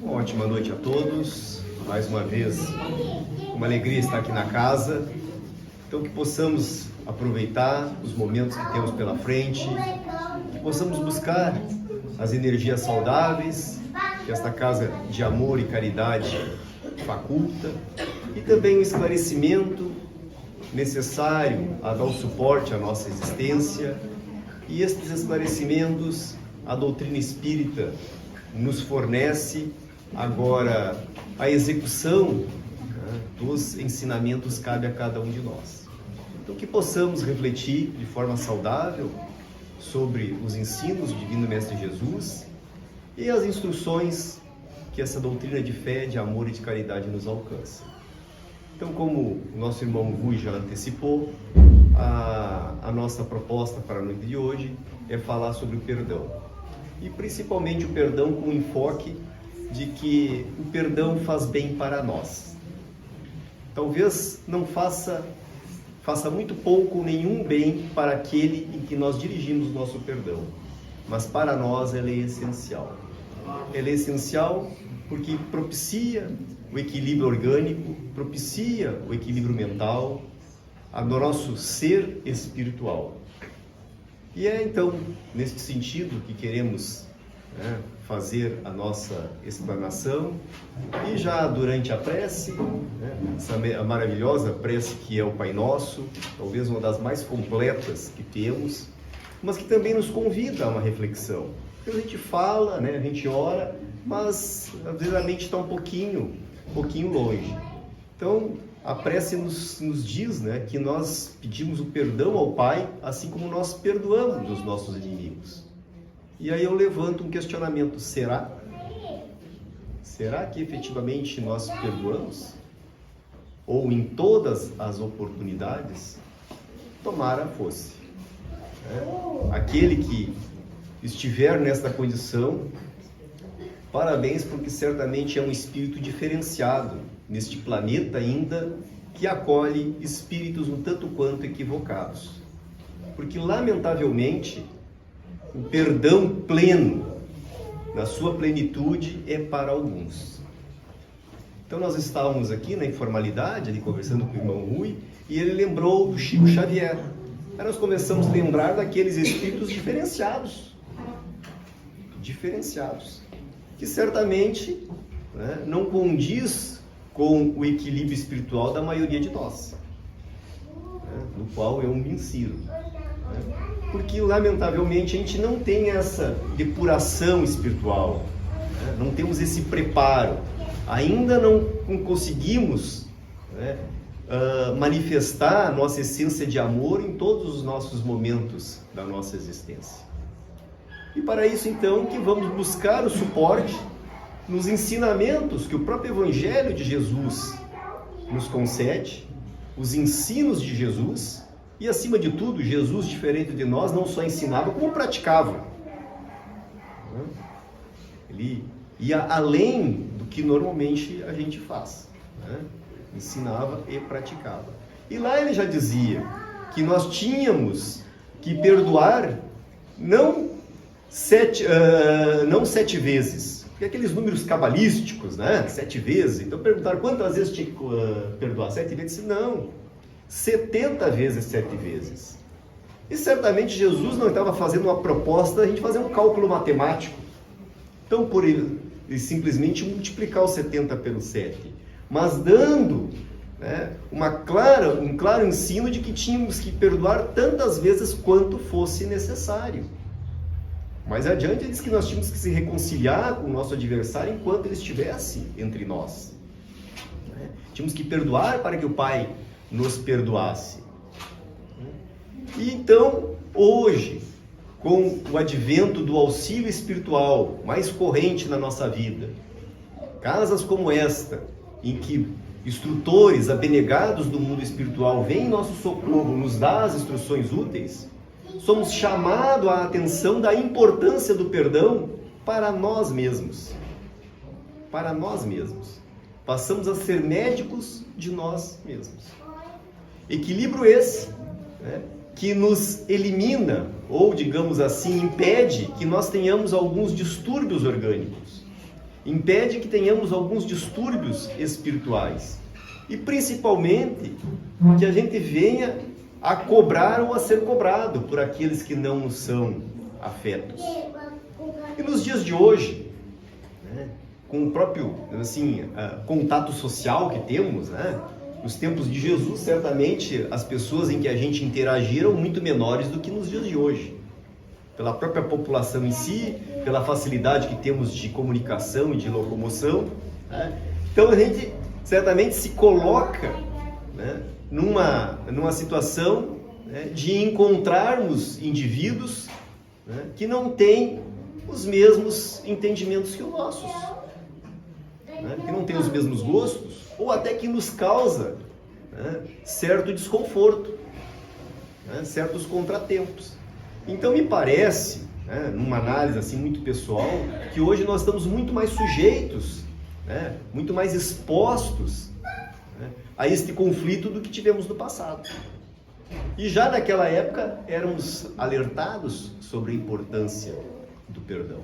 Ótima noite a todos, mais uma vez uma alegria estar aqui na casa, então que possamos aproveitar os momentos que temos pela frente, que possamos buscar as energias saudáveis que esta casa de amor e caridade faculta e também o esclarecimento necessário a dar o suporte à nossa existência, e estes esclarecimentos a doutrina espírita nos fornece. Agora, a execução dos ensinamentos cabe a cada um de nós. Então, que possamos refletir de forma saudável sobre os ensinos do Divino Mestre Jesus e as instruções que essa doutrina de fé, de amor e de caridade nos alcança. Então, como o nosso irmão Rui já antecipou, a nossa proposta para a noite de hoje é falar sobre o perdão. E principalmente o perdão com enfoque de que o perdão faz bem para nós. Talvez não faça muito pouco ou nenhum bem para aquele em que nós dirigimos o nosso perdão, mas para nós ela é essencial. Ela é essencial porque propicia o equilíbrio orgânico, propicia o equilíbrio mental, do nosso ser espiritual. E é então neste sentido que queremos fazer a nossa explanação, e já durante a prece, essa maravilhosa prece que é o Pai Nosso, talvez uma das mais completas que temos, mas que também nos convida a uma reflexão. A gente fala, a gente ora, mas às vezes a mente está um pouquinho longe. Então a prece nos diz que nós pedimos o perdão ao Pai, assim como nós perdoamos os nossos inimigos. E aí eu levanto um questionamento: será que efetivamente nós perdoamos? Ou em todas as oportunidades? Tomara fosse. Aquele que estiver nesta condição, parabéns, porque certamente é um espírito diferenciado neste planeta ainda, que acolhe espíritos um tanto quanto equivocados. Porque lamentavelmente o perdão pleno, na sua plenitude, é para alguns. Então nós estávamos aqui na informalidade, ali conversando com o irmão Rui, e ele lembrou do Chico Xavier. Aí nós começamos a lembrar daqueles espíritos diferenciados, que certamente não condiz com o equilíbrio espiritual da maioria de nós, do qual eu me insiro. Porque, lamentavelmente, a gente não tem essa depuração espiritual, não temos esse preparo, ainda não conseguimos manifestar a nossa essência de amor em todos os nossos momentos da nossa existência. E para isso, então, que vamos buscar o suporte nos ensinamentos que o próprio Evangelho de Jesus nos concede, os ensinos de Jesus. E, acima de tudo, Jesus, diferente de nós, não só ensinava, como praticava. Ele ia além do que normalmente a gente faz. Ensinava e praticava. E lá ele já dizia que nós tínhamos que perdoar não 7 vezes. Porque aqueles números cabalísticos, 7 vezes. Então perguntaram quantas vezes tinha que perdoar? 7 vezes? Não. 70 vezes 7 vezes. E certamente Jesus não estava fazendo uma proposta da gente fazer um cálculo matemático. Então, por ele simplesmente multiplicar o 70 pelo 7. Mas dando um claro ensino de que tínhamos que perdoar tantas vezes quanto fosse necessário. Mais adiante ele diz que nós tínhamos que se reconciliar com o nosso adversário enquanto ele estivesse entre nós. Tínhamos que perdoar para que o Pai nos perdoasse. E então, hoje, com o advento do auxílio espiritual mais corrente na nossa vida, casas como esta, em que instrutores abnegados do mundo espiritual vêm em nosso socorro, nos dá as instruções úteis, somos chamados à atenção da importância do perdão para nós mesmos. Para nós mesmos. Passamos a ser médicos de nós mesmos. Equilíbrio esse, né, que nos elimina, ou digamos assim, impede que nós tenhamos alguns distúrbios orgânicos. Impede que tenhamos alguns distúrbios espirituais. E principalmente que a gente venha a cobrar ou a ser cobrado por aqueles que não nos são afetos. E nos dias de hoje, né, com o próprio assim, contato social que temos, né, nos tempos de Jesus, certamente as pessoas em que a gente interagir eram muito menores do que nos dias de hoje. Pela própria população em si, pela facilidade que temos de comunicação e de locomoção, né? Então a gente certamente se coloca, né, numa situação, né, de encontrarmos indivíduos, né, que não têm os mesmos entendimentos que os nossos, né, que não têm os mesmos gostos, ou até que nos causa, né, certo desconforto, né, certos contratempos. Então me parece, né, numa análise assim muito pessoal, que hoje nós estamos muito mais sujeitos, né, muito mais expostos, né, a este conflito do que tivemos no passado. E já naquela época éramos alertados sobre a importância do perdão.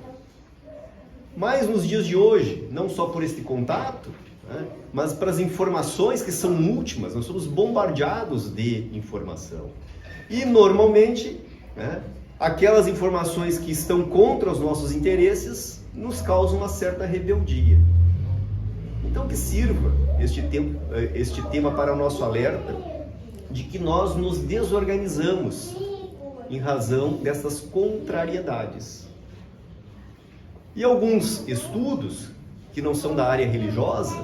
Mas nos dias de hoje, não só por este contato, né, mas para as informações que são últimas, nós somos bombardeados de informação. E normalmente, né, aquelas informações que estão contra os nossos interesses nos causam uma certa rebeldia. Então que sirva este tema para o nosso alerta de que nós nos desorganizamos em razão dessas contrariedades. E alguns estudos que não são da área religiosa,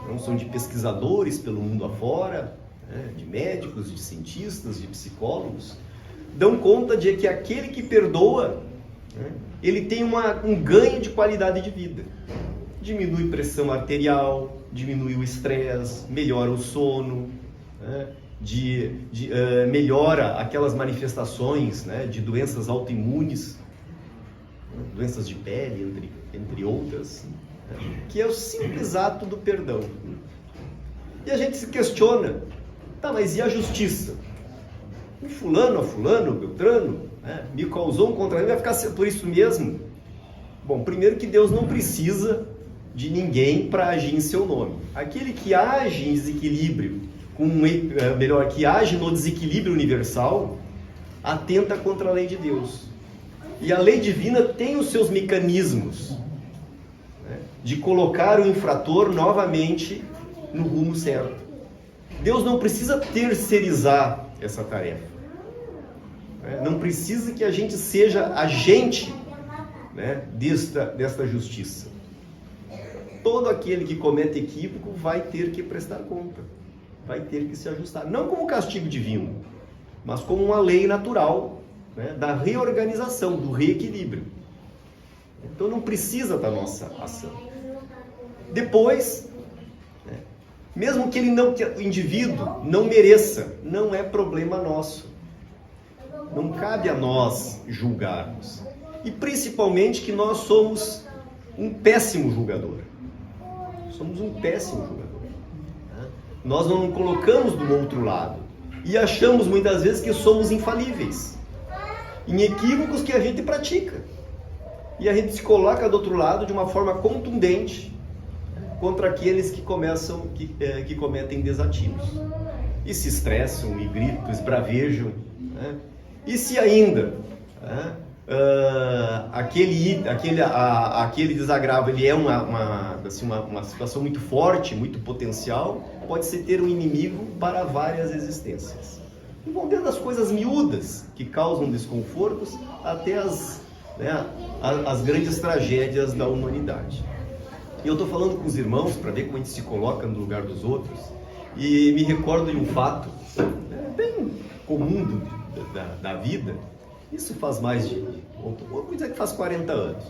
não são de pesquisadores pelo mundo afora, né, de médicos, de cientistas, de psicólogos, dão conta de que aquele que perdoa, né, ele tem um ganho de qualidade de vida. Diminui pressão arterial, diminui o estresse, melhora o sono, né, melhora aquelas manifestações, né, de doenças autoimunes, né, doenças de pele, entre outras, né, que é o simples ato do perdão. E a gente se questiona, tá, mas e a justiça? O fulano, o Beltrano, né, me causou um contratempo, vai ficar por isso mesmo? Bom, primeiro que Deus não precisa de ninguém para agir em seu nome. Aquele que age em desequilíbrio, que age no desequilíbrio universal, atenta contra a lei de Deus. E a lei divina tem os seus mecanismos, né, de colocar o infrator novamente no rumo certo. Deus não precisa terceirizar essa tarefa. Não precisa que a gente seja agente, né, desta justiça. Todo aquele que comete equívoco vai ter que prestar conta, vai ter que se ajustar. Não como castigo divino, mas como uma lei natural, né, da reorganização, do reequilíbrio. Então não precisa da nossa ação. Depois, né, mesmo que o indivíduo não mereça, não é problema nosso. Não cabe a nós julgarmos. E principalmente que nós somos um péssimo julgador. Somos um péssimo julgador. Né? Nós não nos colocamos do outro lado. E achamos muitas vezes que somos infalíveis. Em equívocos que a gente pratica. E a gente se coloca do outro lado de uma forma contundente contra aqueles que cometem desatinos. E se estressam, e gritam, esbravejam. Né? E se ainda... né, aquele desagravo ele é uma situação muito forte, muito potencial, pode-se ter um inimigo para várias existências. E vão desde as coisas miúdas que causam desconfortos até as grandes tragédias da humanidade. E eu estou falando com os irmãos para ver como a gente se coloca no lugar dos outros, e me recordo de um fato bem comum da vida. Isso faz mais de, vou dizer que faz 40 anos.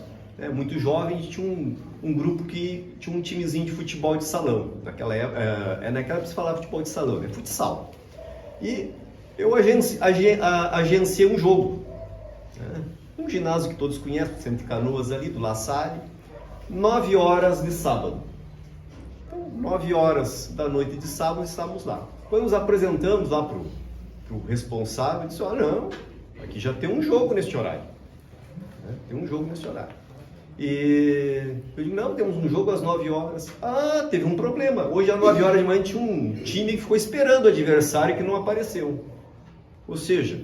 Muito jovem, a gente tinha um grupo que tinha um timezinho de futebol de salão. Naquela época se falava futebol de salão, futsal. E eu agenciei um jogo, né? Um ginásio que todos conhecem, Centro de Canoas ali, do La Salle, 9 horas de sábado. Então, 9 horas da noite de sábado, estávamos lá. Quando nos apresentamos lá para o responsável, ele disse, não, aqui já tem um jogo neste horário. Né? Tem um jogo neste horário. E eu digo, não, temos um jogo às 9 horas. Ah, teve um problema. Hoje às 9 horas de manhã tinha um time que ficou esperando o adversário que não apareceu. Ou seja,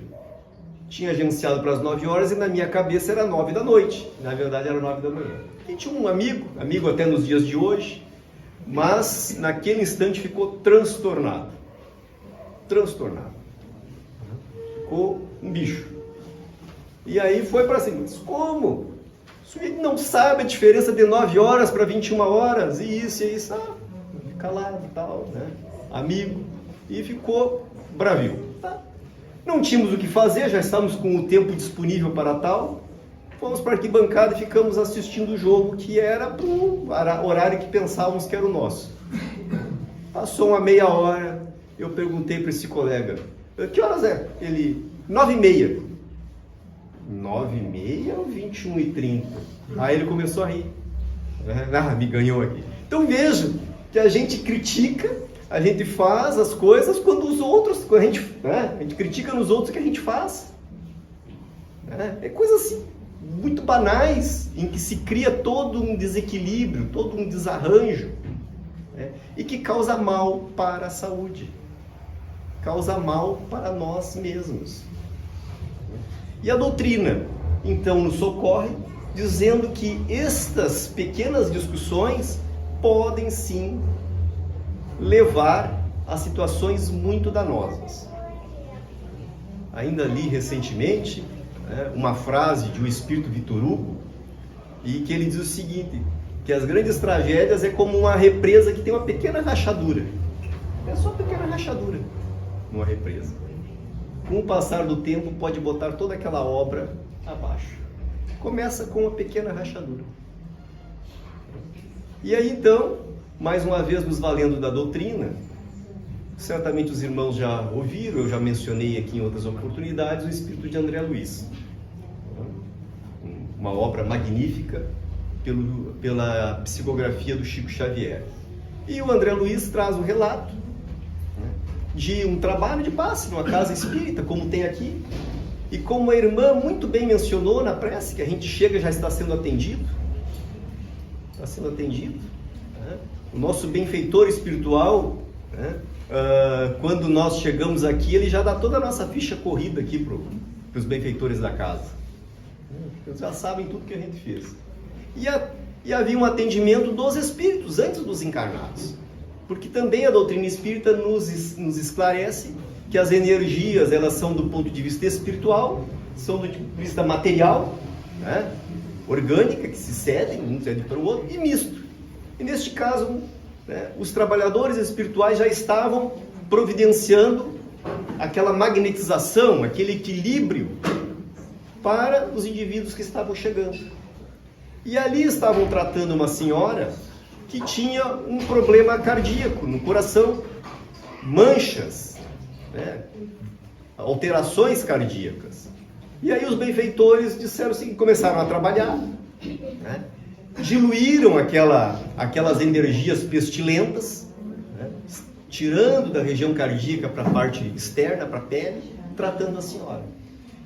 tinha agenciado para as 9 horas e na minha cabeça era 9 da noite. Na verdade era 9 da manhã. E tinha um amigo até nos dias de hoje, mas naquele instante ficou transtornado. Ficou um bicho. E aí foi para cima. Mas como? O sujeito não sabe a diferença de 9 horas para 21 horas, e isso. Calado e tal, né? Amigo. E ficou bravio. Tá. Não tínhamos o que fazer, já estávamos com o tempo disponível para tal. Fomos para a arquibancada e ficamos assistindo o jogo, que era para o horário que pensávamos que era o nosso. Passou uma meia hora, eu perguntei para esse colega, que horas é? Ele, 9h30. 9h30 ou 21h30? Aí ele começou a rir. Me ganhou aqui. Então veja que a gente critica, a gente faz as coisas quando a gente critica nos outros o que a gente faz. É coisa assim, muito banais, em que se cria todo um desequilíbrio, todo um desarranjo, né? E que causa mal para a saúde, causa mal para nós mesmos. E a doutrina, então, nos socorre, dizendo que estas pequenas discussões podem sim levar a situações muito danosas. Ainda li recentemente uma frase de um espírito Victor Hugo, e que ele diz o seguinte, que as grandes tragédias é como uma represa que tem uma pequena rachadura. É só uma pequena rachadura numa represa. Com o passar do tempo pode botar toda aquela obra abaixo. Começa com uma pequena rachadura. E aí então, mais uma vez nos valendo da doutrina, certamente os irmãos já ouviram, eu já mencionei aqui em outras oportunidades, o Espírito de André Luiz. Uma obra magnífica pela psicografia do Chico Xavier. E o André Luiz traz um relato de um trabalho de passe numa casa espírita, como tem aqui, e como a irmã muito bem mencionou na prece, que a gente chega e já está sendo atendido. Está sendo atendido. Né? O nosso benfeitor espiritual, né? Quando nós chegamos aqui, ele já dá toda a nossa ficha corrida aqui para os benfeitores da casa. Eles já sabem tudo que a gente fez. E havia um atendimento dos espíritos antes dos encarnados. Porque também a doutrina espírita nos esclarece que as energias, elas são do ponto de vista espiritual, são do ponto de vista material, né? Orgânica, que se cedem, um cede para o outro, e misto. E neste caso, né, os trabalhadores espirituais já estavam providenciando aquela magnetização, aquele equilíbrio para os indivíduos que estavam chegando. E ali estavam tratando uma senhora que tinha um problema cardíaco no coração, manchas, né, alterações cardíacas. E aí os benfeitores disseram assim, começaram a trabalhar, né, diluíram aquelas energias pestilentas, né, tirando da região cardíaca para a parte externa, para a pele, tratando a senhora.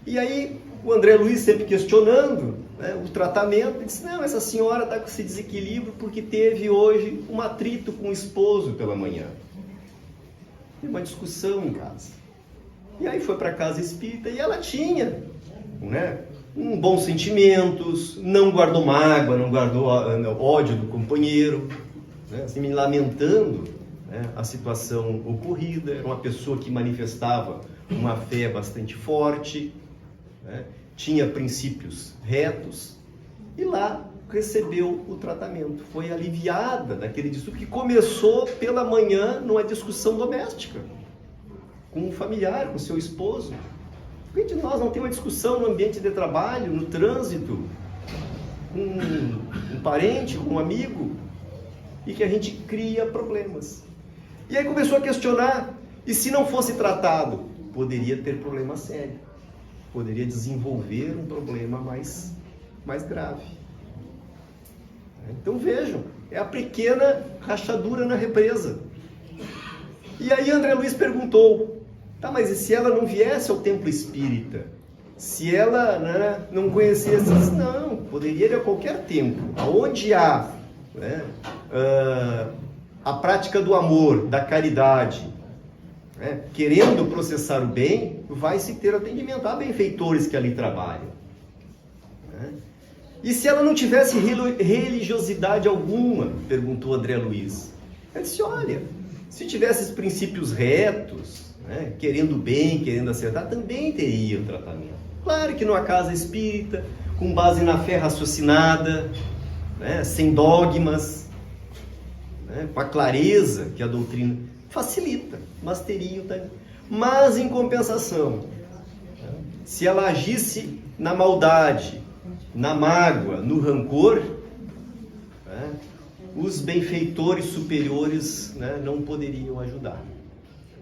E aí o André Luiz sempre questionando, né, o tratamento, disse, não, essa senhora está com esse desequilíbrio porque teve hoje um atrito com o esposo pela manhã. Teve uma discussão em casa. E aí foi para a casa espírita e ela tinha, né, bons sentimentos, não guardou mágoa, não guardou ódio do companheiro, né, assim, me lamentando, né, a situação ocorrida. Era uma pessoa que manifestava uma fé bastante forte, né, tinha princípios retos, e lá recebeu o tratamento. Foi aliviada daquele distúrbio que começou pela manhã numa discussão doméstica, com um familiar, com seu esposo. Quem de nós não tem uma discussão no ambiente de trabalho, no trânsito, com um parente, com um amigo, e que a gente cria problemas? E aí começou a questionar, e se não fosse tratado poderia ter problema sério, poderia desenvolver um problema mais grave. Então vejam, é a pequena rachadura na represa. E aí André Luiz perguntou, tá, mas e se ela não viesse ao templo espírita? Se ela, né, não conhecesse? Não, poderia ir a qualquer templo. Onde há, né, a prática do amor, da caridade, né, querendo processar o bem, vai se ter atendimento. Há benfeitores que ali trabalham. Né? E se ela não tivesse religiosidade alguma? Perguntou André Luiz. Ele disse, olha, se tivesse os princípios retos, né, querendo bem, querendo acertar, também teria o tratamento. Claro que numa casa espírita, com base na fé raciocinada, né, sem dogmas, né, com a clareza que a doutrina facilita, mas teria também. Mas em compensação, né, se ela agisse na maldade, na mágoa, no rancor, né, os benfeitores superiores, né, não poderiam ajudar.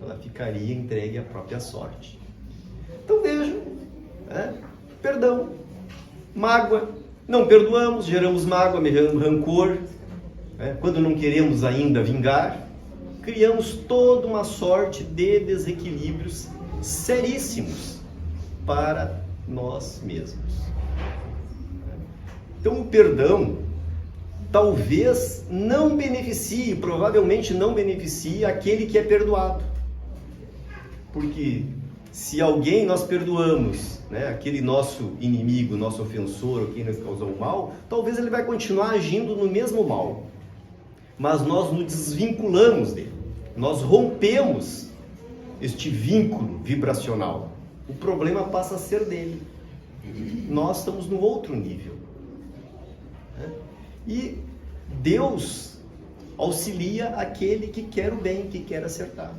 Ela ficaria entregue à própria sorte. Então vejam, né, perdão, mágoa, não perdoamos, geramos mágoa, geramos rancor, né, quando não queremos ainda vingar, criamos toda uma sorte de desequilíbrios seríssimos para nós mesmos. Então o perdão talvez não beneficie, provavelmente não beneficie aquele que é perdoado. Porque se alguém nós perdoamos, né, aquele nosso inimigo, nosso ofensor, ou quem nos causou mal, talvez ele vai continuar agindo no mesmo mal. Mas nós nos desvinculamos dele. Nós rompemos este vínculo vibracional. O problema passa a ser dele. Nós estamos no outro nível. E Deus auxilia aquele que quer o bem, que quer acertar.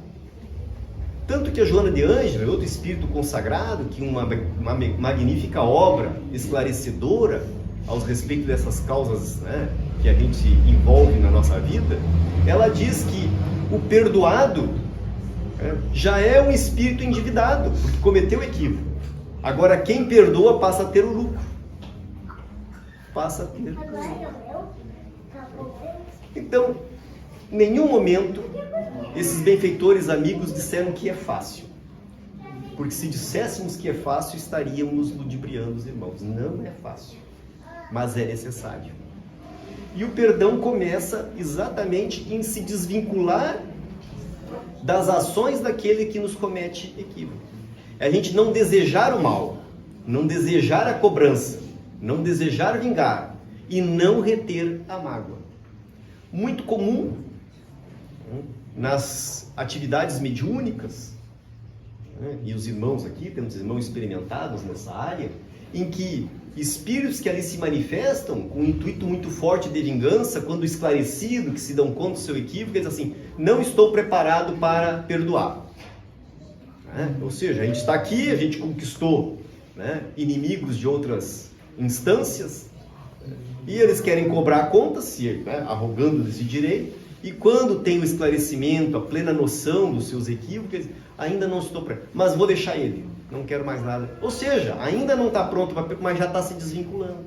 Tanto que a Joana de Ângela, outro espírito consagrado, que uma magnífica obra esclarecedora aos respeitos dessas causas, né, que a gente envolve na nossa vida, ela diz que o perdoado já é um espírito endividado, porque cometeu equívoco. Agora quem perdoa passa a ter o lucro. Passa a ter o lucro. Então, em nenhum momento esses benfeitores amigos disseram que é fácil. Porque se disséssemos que é fácil, estaríamos ludibriando os irmãos. Não é fácil, mas é necessário. E o perdão começa exatamente em se desvincular das ações daquele que nos comete equívoco. É a gente não desejar o mal, não desejar a cobrança, não desejar vingar e não reter a mágoa. Muito comum nas atividades mediúnicas, né, e os irmãos aqui, temos irmãos experimentados nessa área, em que espíritos que ali se manifestam com um intuito muito forte de vingança, quando esclarecido, que se dão conta do seu equívoco, eles dizem assim, não estou preparado para perdoar. Né? Ou seja, a gente está aqui, a gente conquistou, né, inimigos de outras instâncias, e eles querem cobrar a conta, né, arrogando desse direito, e quando tem o esclarecimento, a plena noção dos seus equívocos, eles, ainda não estou preparado, mas vou deixar ele, não quero mais nada. Ou seja, ainda não está pronto, mas já está se desvinculando.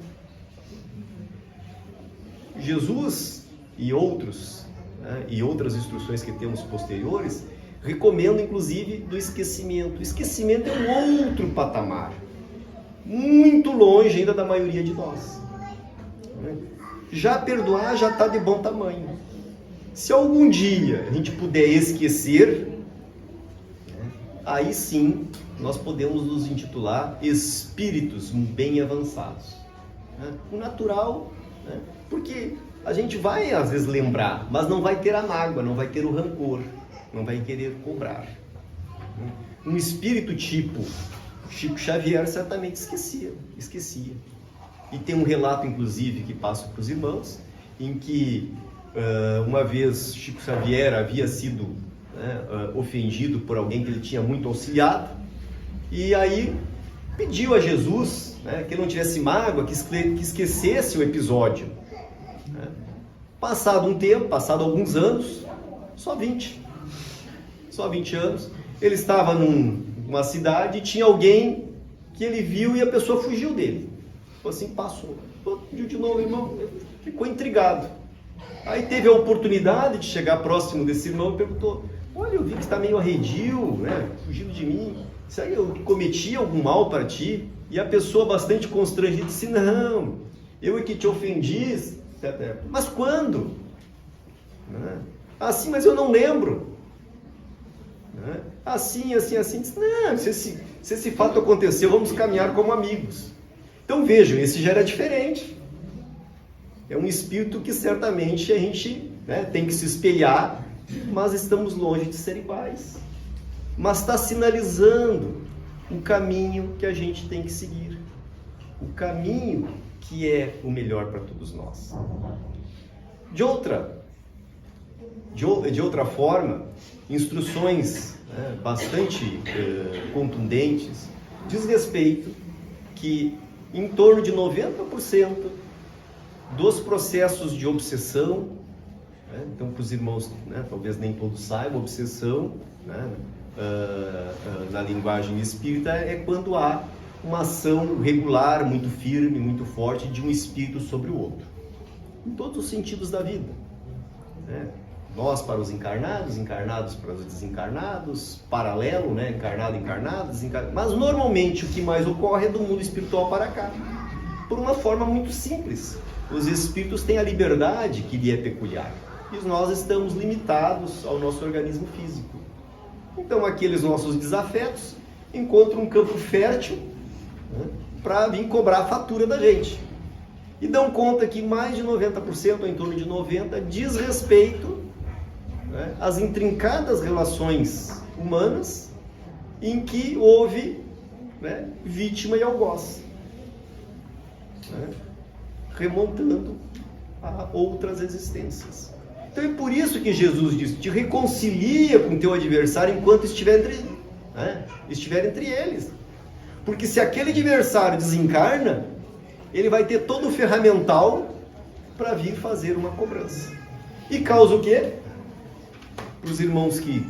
Jesus e outros, né, e outras instruções que temos posteriores, recomendam inclusive do esquecimento. O esquecimento é um outro patamar, muito longe ainda da maioria de nós. Já perdoar já está de bom tamanho. Se algum dia a gente puder esquecer, aí sim nós podemos nos intitular espíritos bem avançados. O natural, né? Porque a gente vai às vezes lembrar, mas não vai ter a mágoa, não vai ter o rancor, não vai querer cobrar. Um espírito tipo Chico Xavier certamente esquecia. E tem um relato, inclusive, que passo para os irmãos, em que uma vez Chico Xavier havia sido, né, ofendido por alguém que ele tinha muito auxiliado, e aí pediu a Jesus, né, que ele não tivesse mágoa, que esquecesse o episódio. Né? Passado um tempo, passado alguns anos, só 20 anos, ele estava uma cidade e tinha alguém que ele viu e a pessoa fugiu dele. Assim, passou. Fugiu de novo, irmão. Ficou intrigado. Aí teve a oportunidade de chegar próximo desse irmão e perguntou: olha, eu vi que está meio arredio, né? Fugindo de mim. Será que eu cometi algum mal para ti? E a pessoa, bastante constrangida, disse: não, eu é que te ofendi. Mas quando? Assim, mas eu não lembro. Assim. Disse: não, se esse fato aconteceu, vamos caminhar como amigos. Então vejam, esse já era diferente. É um espírito que certamente a gente, né, tem que se espelhar, mas estamos longe de ser iguais. Mas está sinalizando o caminho que a gente tem que seguir. O caminho que é o melhor para todos nós. De outra forma, instruções, né, bastante contundentes diz respeito que em torno de 90% dos processos de obsessão, né, então para os irmãos, né, talvez nem todos saibam, obsessão, né, na linguagem espírita é quando há uma ação regular, muito firme, muito forte de um espírito sobre o outro, em todos os sentidos da vida, né? Nós para os encarnados, encarnados para os desencarnados, paralelo, né? Encarnado, desencarnado. Mas normalmente o que mais ocorre é do mundo espiritual para cá, por uma forma muito simples. Os espíritos têm a liberdade que lhe é peculiar e nós estamos limitados ao nosso organismo físico. Então aqueles nossos desafetos encontram um campo fértil, né, para vir cobrar a fatura da gente. E dão conta que mais de 90%, ou em torno de 90%, diz respeito, né, às intrincadas relações humanas em que houve, né, vítima e algoz, né, remontando a outras existências. Então é por isso que Jesus diz: te reconcilia com teu adversário enquanto estiver entre eles. Porque se aquele adversário desencarna, ele vai ter todo o ferramental para vir fazer uma cobrança. E causa o quê? Os irmãos que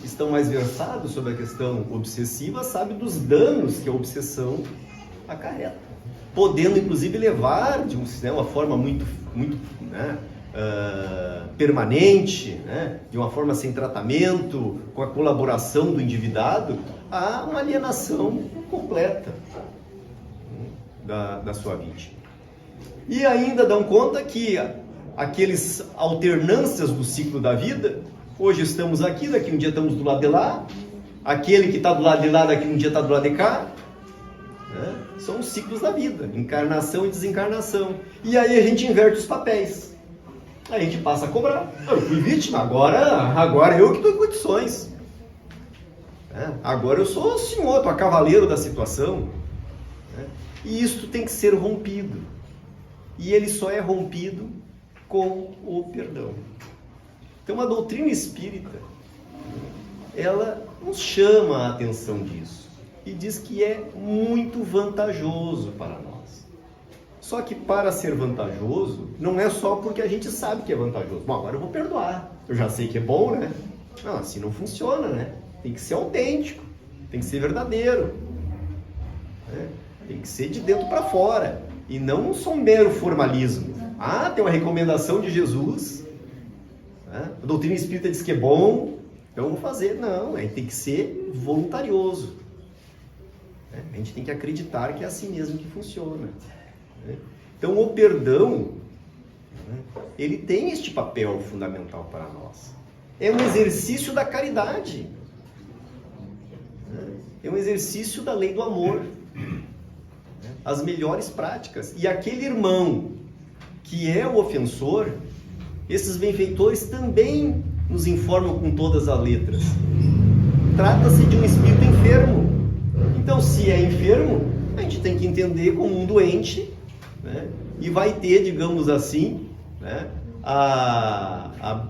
estão mais versados sobre a questão obsessiva sabem dos danos que a obsessão acarreta, podendo inclusive levar de uma forma muito, né, permanente, né, de uma forma sem tratamento, com a colaboração do endividado, a uma alienação completa da sua vítima. E ainda dão conta que aqueles alternâncias do ciclo da vida, hoje estamos aqui, daqui um dia estamos do lado de lá, aquele que está do lado de lá, daqui um dia está do lado de cá, né? São os ciclos da vida, encarnação e desencarnação. E aí a gente inverte os papéis. A gente passa a cobrar. Eu fui vítima, agora eu que estou em condições. Agora eu sou o senhor, estou a cavaleiro da situação. E isto tem que ser rompido. E ele só é rompido com o perdão. Então a doutrina espírita, ela nos chama a atenção disso. E diz que é muito vantajoso para nós. Só que para ser vantajoso, não é só porque a gente sabe que é vantajoso. Bom, agora eu vou perdoar. Eu já sei que é bom, né? Não, assim não funciona, né? Tem que ser autêntico. Tem que ser verdadeiro. Né? Tem que ser de dentro para fora. E não só um mero formalismo. Tem uma recomendação de Jesus. Né? A doutrina espírita diz que é bom, então eu vou fazer. Não, tem que ser voluntarioso. A gente tem que acreditar que é assim mesmo que funciona. Então o perdão, ele tem este papel fundamental para nós. É um exercício da caridade. É um exercício da lei do amor. As melhores práticas. E aquele irmão que é o ofensor, esses benfeitores também nos informam com todas as letras. Trata-se de um espírito enfermo. Então, se é enfermo, a gente tem que entender como um doente, né? E vai ter, digamos assim, né, a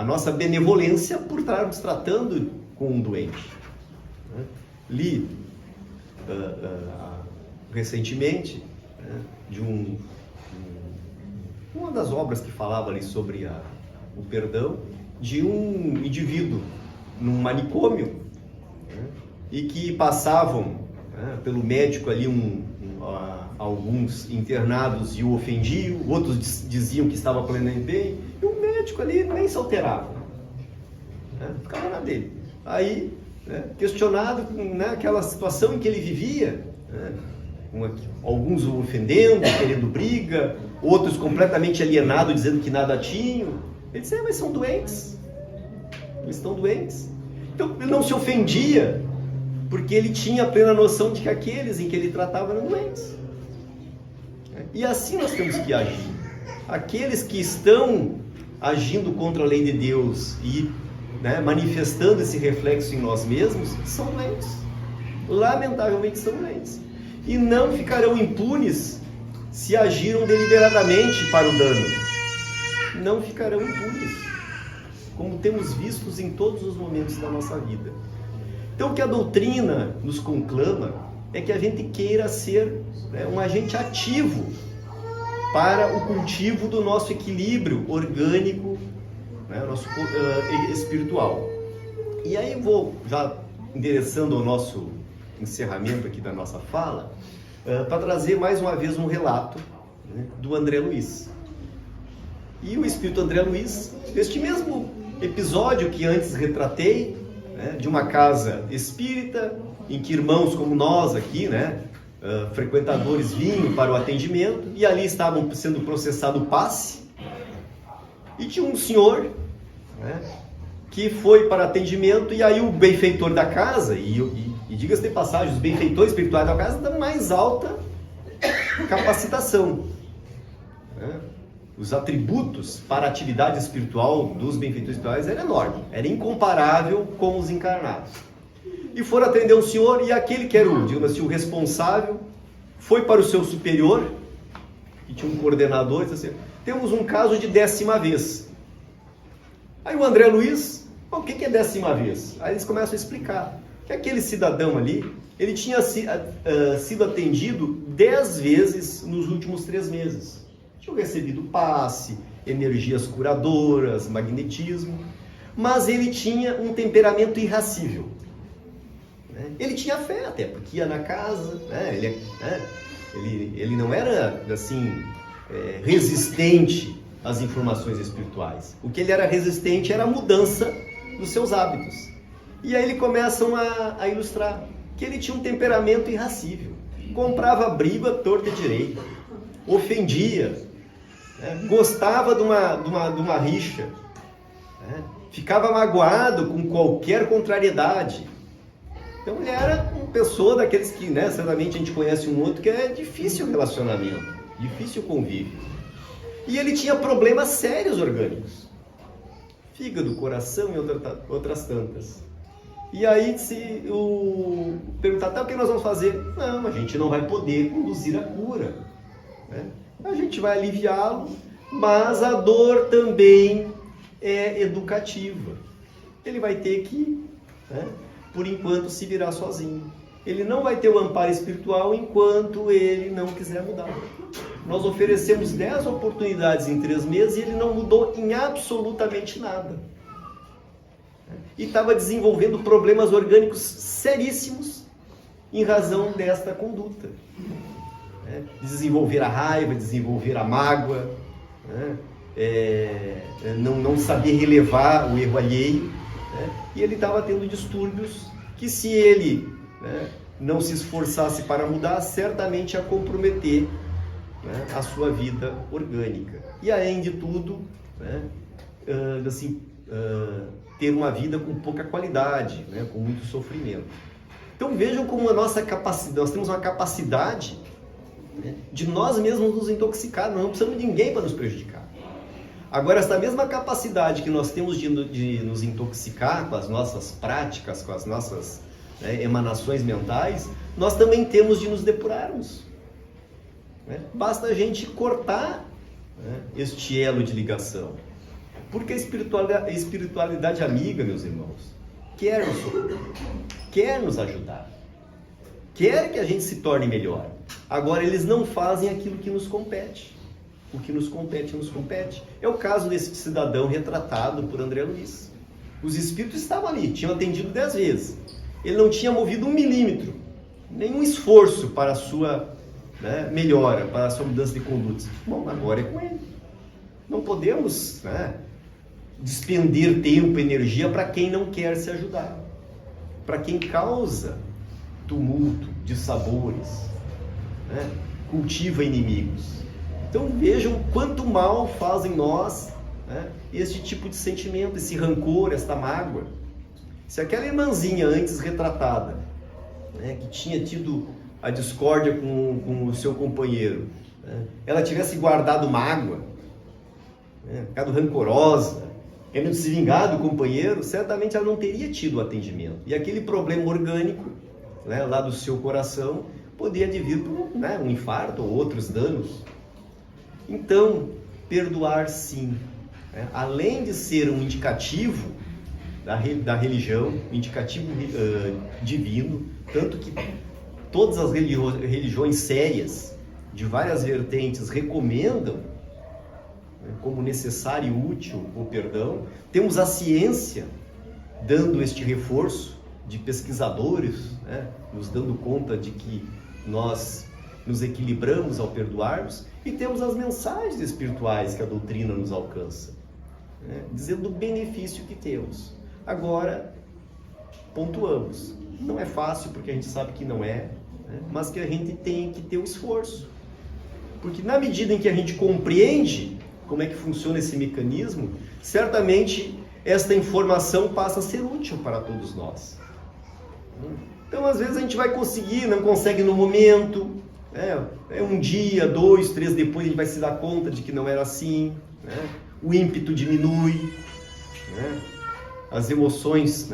nossa benevolência por estarmos tratando com um doente. Li recentemente, né, de uma das obras que falava ali sobre o perdão, de um indivíduo num manicômio, né, e que passavam, né, pelo médico ali, alguns internados e o ofendiam, outros diziam que estava plenamente bem, e o médico ali nem se alterava, né, ficava na dele. Aí, né, questionado, né, aquela situação em que ele vivia, né, alguns o ofendendo, querendo briga, outros completamente alienados, dizendo que nada tinham. Ele disse, mas são doentes, eles estão doentes. Então ele não se ofendia, porque ele tinha a plena noção de que aqueles em que ele tratava eram doentes. E assim nós temos que agir. Aqueles que estão agindo contra a lei de Deus e, né, manifestando esse reflexo em nós mesmos, são doentes. Lamentavelmente são doentes. E não ficarão impunes se agiram deliberadamente para o dano. Não ficarão impunes, como temos vistos em todos os momentos da nossa vida. Então o que a doutrina nos conclama é que a gente queira ser, né, um agente ativo para o cultivo do nosso equilíbrio orgânico, né, nosso espiritual. E aí vou já endereçando ao nosso encerramento aqui da nossa fala, para trazer mais uma vez um relato, né, do André Luiz. E o espírito André Luiz, este mesmo episódio que antes retratei, né, de uma casa espírita, em que irmãos como nós aqui, né, frequentadores, vinham para o atendimento, e ali estavam sendo processado o passe, e tinha um senhor, né, que foi para atendimento, e aí o benfeitor da casa, e diga-se de passagem, os benfeitores espirituais da casa dão mais alta capacitação, né? Os atributos para a atividade espiritual dos benfeitores espirituais era enorme, era incomparável com os encarnados. E foram atender um senhor, e aquele que era o, digamos assim, o responsável, foi para o seu superior, que tinha um coordenador, e disse assim, temos um caso de 10ª vez. Aí o André Luiz, o que é 10ª vez? Aí eles começam a explicar que aquele cidadão ali, ele tinha sido atendido 10 vezes nos últimos 3 meses. Tinha recebido passe, energias curadoras, magnetismo, mas ele tinha um temperamento irracível. Ele tinha fé até, porque ia na casa, né? Ele não era assim, resistente às informações espirituais. O que ele era resistente era a mudança dos seus hábitos. E aí eles começam a ilustrar que ele tinha um temperamento irracível, comprava briga torta e direita, ofendia, né? Gostava de uma rixa, né? Ficava magoado com qualquer contrariedade. Então ele era uma pessoa daqueles que, né, certamente a gente conhece um outro que é difícil relacionamento, difícil convívio. E ele tinha problemas sérios orgânicos, fígado, coração e outras tantas. E aí se perguntar, tá, o que nós vamos fazer? Não, a gente não vai poder conduzir a cura, né? A gente vai aliviá-lo, mas a dor também é educativa. Ele vai ter que, né, por enquanto, se virar sozinho. Ele não vai ter o amparo espiritual enquanto ele não quiser mudar. Nós oferecemos 10 oportunidades em 3 meses e ele não mudou em absolutamente nada. E estava desenvolvendo problemas orgânicos seríssimos em razão desta conduta. Desenvolver a raiva, desenvolver a mágoa, não saber relevar o erro alheio, e ele estava tendo distúrbios que, se ele, né, não se esforçasse para mudar, certamente ia comprometer, né, a sua vida orgânica. E além de tudo, né, ter uma vida com pouca qualidade, né, com muito sofrimento. Então vejam como a nossa capacidade, nós temos uma capacidade, né, de nós mesmos nos intoxicar, nós não precisamos de ninguém para nos prejudicar. Agora, essa mesma capacidade que nós temos de nos intoxicar com as nossas práticas, com as nossas, né, emanações mentais, nós também temos de nos depurarmos, né? Basta a gente cortar, né, este elo de ligação. Porque a espiritualidade amiga, meus irmãos, quer nos socorrer, quer nos ajudar, quer que a gente se torne melhor. Agora, eles não fazem aquilo que nos compete. O que nos compete, nos compete. É o caso desse cidadão retratado por André Luiz. Os espíritos estavam ali, tinham atendido 10 vezes. ele não tinha movido 1 milímetro, nenhum esforço para a sua melhora, para a sua mudança de conduta. Bom, agora é com ele. Não podemos despender tempo e energia para quem não quer se ajudar, para quem causa tumulto, dissabores, cultiva inimigos. Então vejam quanto mal faz em nós este tipo de sentimento, esse rancor, esta mágoa. Se aquela irmãzinha antes retratada, que tinha tido a discórdia com o seu companheiro, ela tivesse guardado mágoa, ficado rancorosa, querendo se vingar do companheiro, certamente ela não teria tido o atendimento. E aquele problema orgânico lá do seu coração poderia vir por um infarto ou outros danos. Então, perdoar sim, além de ser um indicativo da religião, um indicativo divino, tanto que todas as religiões sérias, de várias vertentes, recomendam como necessário e útil o perdão. Temos a ciência dando este reforço, de pesquisadores, nos dando conta de que nós nos equilibramos ao perdoarmos, e temos as mensagens espirituais que a doutrina nos alcança, dizendo o benefício que temos. Agora, pontuamos, não é fácil, porque a gente sabe que não é, mas que a gente tem que ter o esforço, porque na medida em que a gente compreende como é que funciona esse mecanismo, certamente esta informação passa a ser útil para todos nós. Então, às vezes a gente vai conseguir, não consegue no momento, um dia, 2, 3 depois a gente vai se dar conta de que não era assim, o ímpeto diminui, as emoções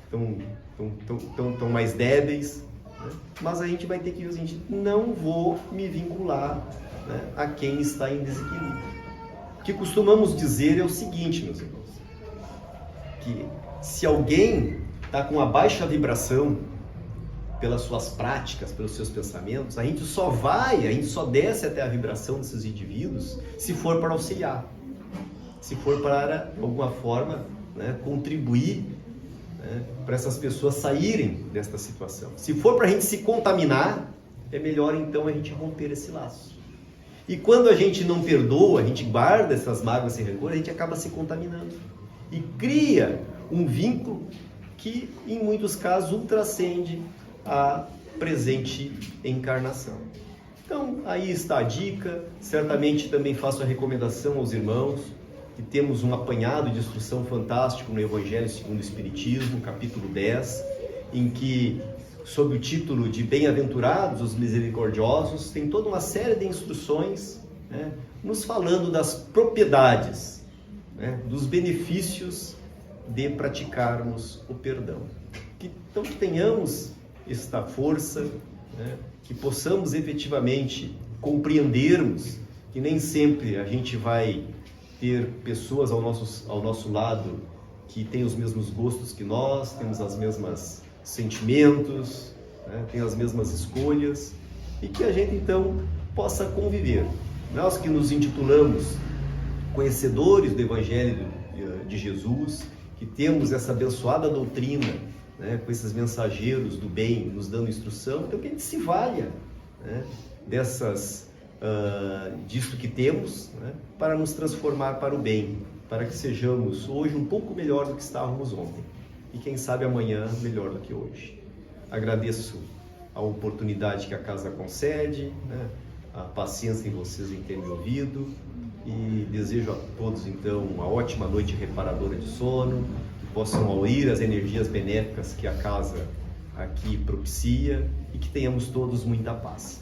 estão mais débeis, mas a gente vai ter que dizer, não vou me vincular a quem está em desequilíbrio. O que costumamos dizer é o seguinte, meus irmãos, que se alguém está com uma baixa vibração pelas suas práticas, pelos seus pensamentos, a gente só desce até a vibração desses indivíduos se for para auxiliar, se for para, de alguma forma, contribuir para essas pessoas saírem desta situação. Se for para a gente se contaminar, é melhor então a gente romper esse laço. E quando a gente não perdoa, a gente guarda essas mágoas sem rancor, a gente acaba se contaminando e cria um vínculo que, em muitos casos, ultracende a presente encarnação. Então, aí está a dica. Certamente também faço a recomendação aos irmãos que temos um apanhado de instrução fantástico no Evangelho segundo o Espiritismo, capítulo 10, em que, sob o título de Bem-aventurados os misericordiosos, tem toda uma série de instruções, nos falando das propriedades, dos benefícios de praticarmos o perdão. Então, que tenhamos esta força, que possamos efetivamente compreendermos que nem sempre a gente vai ter pessoas ao nosso lado que têm os mesmos gostos que nós, temos os mesmos sentimentos, tem as mesmas escolhas, e que a gente então possa conviver. Nós que nos intitulamos conhecedores do Evangelho de Jesus, que temos essa abençoada doutrina, com esses mensageiros do bem nos dando instrução, então que a gente se valha disto que temos, para nos transformar para o bem, para que sejamos hoje um pouco melhor do que estávamos ontem, e quem sabe amanhã melhor do que hoje. Agradeço a oportunidade que a casa concede, a paciência em vocês em ter me ouvido, e desejo a todos então uma ótima noite reparadora de sono, que possam auir as energias benéficas que a casa aqui propicia, e que tenhamos todos muita paz.